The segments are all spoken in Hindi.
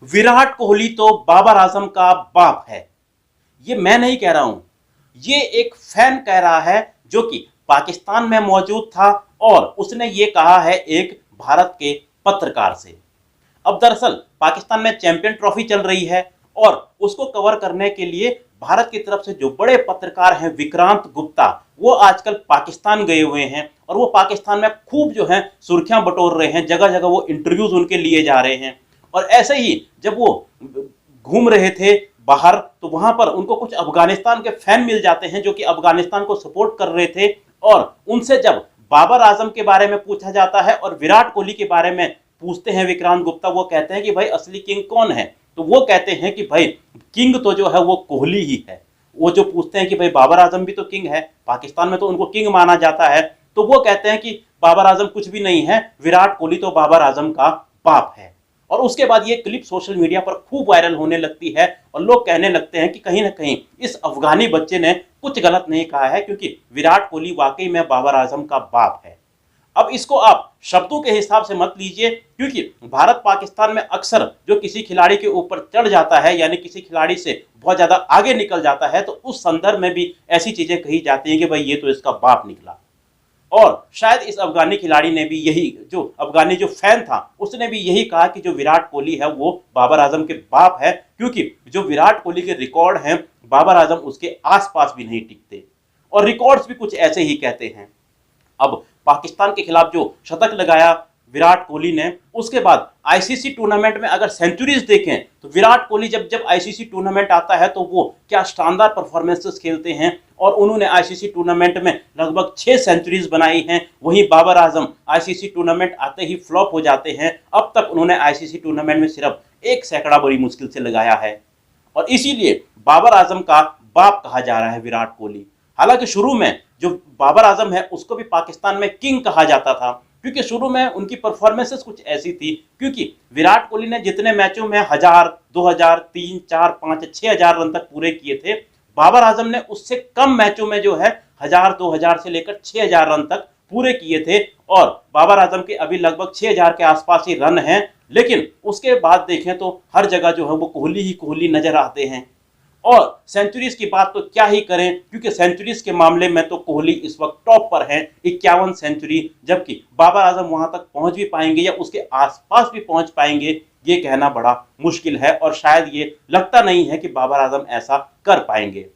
विराट कोहली तो बाबर आजम का बाप है। ये मैं नहीं कह रहा हूं, ये एक फैन कह रहा है जो कि पाकिस्तान में मौजूद था और उसने ये कहा है एक भारत के पत्रकार से। अब दरअसल पाकिस्तान में चैंपियन ट्रॉफी चल रही है और उसको कवर करने के लिए भारत की तरफ से जो बड़े पत्रकार हैं विक्रांत गुप्ता, वो आजकल पाकिस्तान गए हुए हैं और वो पाकिस्तान में खूब जो है सुर्खियां बटोर रहे हैं, जगह जगह वो इंटरव्यूज उनके लिए जा रहे हैं। और ऐसे ही जब वो घूम रहे थे बाहर तो वहां पर उनको कुछ अफगानिस्तान के फैन मिल जाते हैं जो कि अफगानिस्तान को सपोर्ट कर रहे थे और उनसे जब बाबर आजम के बारे में पूछा जाता है और विराट कोहली के बारे में पूछते हैं विक्रांत गुप्ता, वो कहते हैं कि भाई असली किंग कौन है, तो वो कहते हैं कि भाई किंग तो जो है वो कोहली ही है। वो जो पूछते हैं कि भाई बाबर आजम भी तो किंग है, पाकिस्तान में तो उनको किंग माना जाता है, तो वो कहते हैं कि बाबर आजम कुछ भी नहीं है, विराट कोहली तो बाबर आजम का बाप है। और उसके बाद ये क्लिप सोशल मीडिया पर खूब वायरल होने लगती है और लोग कहने लगते हैं कि कहीं ना कहीं इस अफगानी बच्चे ने कुछ गलत नहीं कहा है, क्योंकि विराट कोहली वाकई में बाबर आजम का बाप है। अब इसको आप शब्दों के हिसाब से मत लीजिए, क्योंकि भारत पाकिस्तान में अक्सर जो किसी खिलाड़ी के ऊपर चढ़ जाता है, यानी किसी खिलाड़ी से बहुत ज्यादा आगे निकल जाता है, तो उस संदर्भ में भी ऐसी चीजें कही जाती हैं कि भाई ये तो इसका बाप निकला। और शायद इस अफगानी खिलाड़ी ने भी यही, जो अफगानी जो फैन था उसने भी यही कहा कि जो विराट कोहली है वो बाबर आजम के बाप है, क्योंकि जो विराट कोहली के रिकॉर्ड हैं बाबर आजम उसके आसपास भी नहीं टिकते और रिकॉर्ड्स भी कुछ ऐसे ही कहते हैं। अब पाकिस्तान के खिलाफ जो शतक लगाया विराट कोहली ने, उसके बाद आईसीसी टूर्नामेंट में अगर सेंचुरीज देखें तो विराट कोहली जब जब आईसीसी टूर्नामेंट आता है तो वो क्या शानदार परफॉर्मेंसेस खेलते हैं और उन्होंने आईसीसी टूर्नामेंट में लगभग 6 सेंचुरीज बनाई हैं। वहीं बाबर आजम आईसीसी टूर्नामेंट आते ही फ्लॉप हो जाते हैं। अब तक उन्होंने आईसीसी टूर्नामेंट में सिर्फ 1 सैकड़ा बड़ी मुश्किल से लगाया है और इसीलिए बाबर आजम का बाप कहा जा रहा है विराट कोहली। हालांकि शुरू में जो बाबर आजम है उसको भी पाकिस्तान में किंग कहा जाता था, क्योंकि शुरू में उनकी परफॉर्मेंसेस कुछ ऐसी थी, क्योंकि विराट कोहली ने जितने मैचों में 1000, 2000, 3, 4, 5, 6000 रन तक पूरे किए थे, बाबर आजम ने उससे कम मैचों में जो है 1000, 2000 से लेकर 6000 रन तक पूरे किए थे और बाबर आजम के अभी लगभग 6000 के आसपास ही रन हैं। लेकिन उसके बाद देखें तो हर जगह जो है वो कोहली ही कोहली नजर आते हैं। और सेंचुरीज की बात तो क्या ही करें, क्योंकि सेंचुरीज के मामले में तो कोहली इस वक्त टॉप पर है, 51 सेंचुरी, जबकि बाबर आजम वहां तक पहुंच भी पाएंगे या उसके आसपास भी पहुंच पाएंगे ये कहना बड़ा मुश्किल है और शायद ये लगता नहीं है कि बाबर आजम ऐसा कर पाएंगे।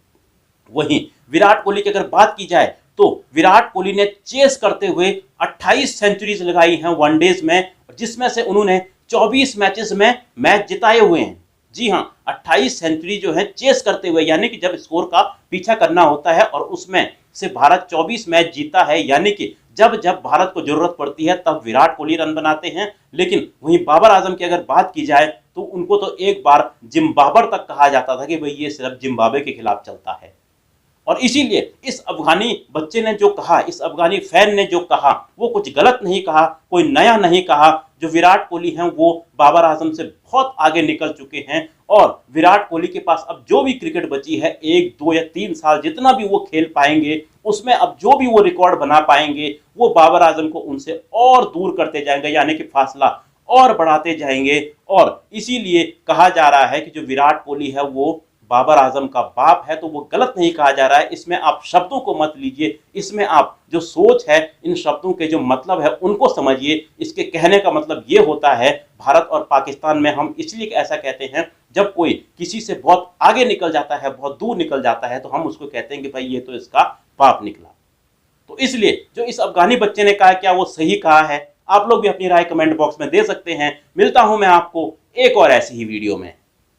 वहीं विराट कोहली की अगर बात की जाए तो विराट कोहली ने चेस करते हुए 28 सेंचुरीज लगाई हैं वनडेज में, जिसमें से उन्होंने 24 मैचेस में मैच जिताए हुए हैं। जी हाँ, 28 सेंचुरी जो है चेस करते हुए, यानी कि जब स्कोर का पीछा करना होता है और उसमें से भारत 24 मैच जीता है, यानी कि जब जब भारत को जरूरत पड़ती है तब विराट कोहली रन बनाते हैं। लेकिन वहीं बाबर आजम की अगर बात की जाए तो उनको तो एक बार जिम्बाबर तक कहा जाता था कि भाई ये सिर्फ जिम्बाब्वे के खिलाफ चलता है। और इसीलिए इस अफगानी बच्चे ने जो कहा, इस अफगानी फैन ने जो कहा, वो कुछ गलत नहीं कहा, कोई नया नहीं कहा। जो विराट कोहली हैं वो बाबर आजम से बहुत आगे निकल चुके हैं और विराट कोहली के पास अब जो भी क्रिकेट बची है 1, 2 या 3 साल जितना भी वो खेल पाएंगे, उसमें अब जो भी वो रिकॉर्ड बना पाएंगे वो बाबर आजम को उनसे और दूर करते जाएंगे, यानी कि फासला और बढ़ाते जाएंगे। और इसीलिए कहा जा रहा है कि जो विराट कोहली है वो बाबर आजम का बाप है, तो वो गलत नहीं कहा जा रहा है। इसमें आप शब्दों को मत लीजिए, इसमें आप जो सोच है, इन शब्दों के जो मतलब है उनको समझिए। इसके कहने का मतलब ये होता है, भारत और पाकिस्तान में हम इसलिए ऐसा कहते हैं, जब कोई किसी से बहुत आगे निकल जाता है, बहुत दूर निकल जाता है, तो हम उसको कहते हैं कि भाई ये तो इसका बाप निकला। तो इसलिए जो इस अफगानी बच्चे ने कहा, क्या वो सही कहा है? आप लोग भी अपनी राय कमेंट बॉक्स में दे सकते हैं। मिलता हूं मैं आपको एक और ऐसी ही वीडियो में।